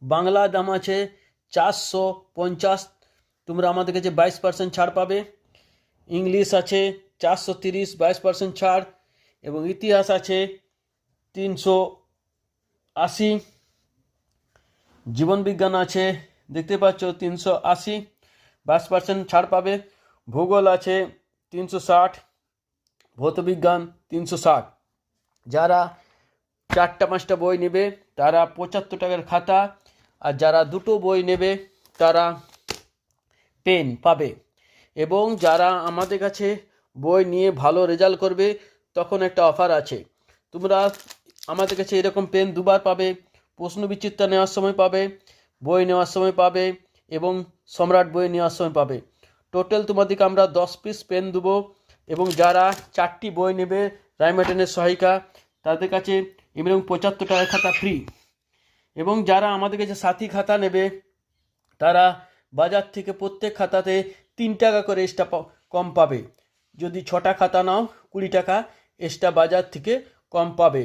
বাংলা দাম আছে 450, তোমরা আমাদের কাছে 22% ছাড় পাবে। ইংলিশ আছে 430, 22% ছাড়। এবং ইতিহাস আছে 380, জীবনবিজ্ঞান আছে দেখতে পাচ্ছ 380, 22% ছাড় পাবে। ভূগোল আছে 360, ভৌতবিজ্ঞান 360। যারা 4-5টা বই নেবে তারা 75 টাকার খাতা, আর যারা 2টো বই নেবে তারা পেন পাবে। এবং যারা আমাদের কাছে বই নিয়ে ভালো রেজাল্ট করবে তখন একটা অফার আছে, তোমরা আমাদের কাছে এরকম পেন 2বার পাবে, প্রশ্ন বিচিত্রা নেওয়ার সময় পাবে, বই নেওয়ার সময় পাবে এবং সম্রাট বই নেওয়ার সময় পাবে। টোটাল তোমাদেরকে আমরা 10 পিস পেন দেবো। এবং যারা 4টি বই নেবে রাইমার্টিনের সহায়িকা, তাদের কাছে এবং 75 টাকার খাতা ফ্রি। এবং যারা আমাদের কাছে সাথী খাতা নেবে তারা বাজার থেকে প্রত্যেক খাতাতে 3 টাকা করে এক্সট্রা কম পাবে। যদি 6টা খাতা নাও 20 টাকা এক্সট্রা বাজার থেকে কম পাবে।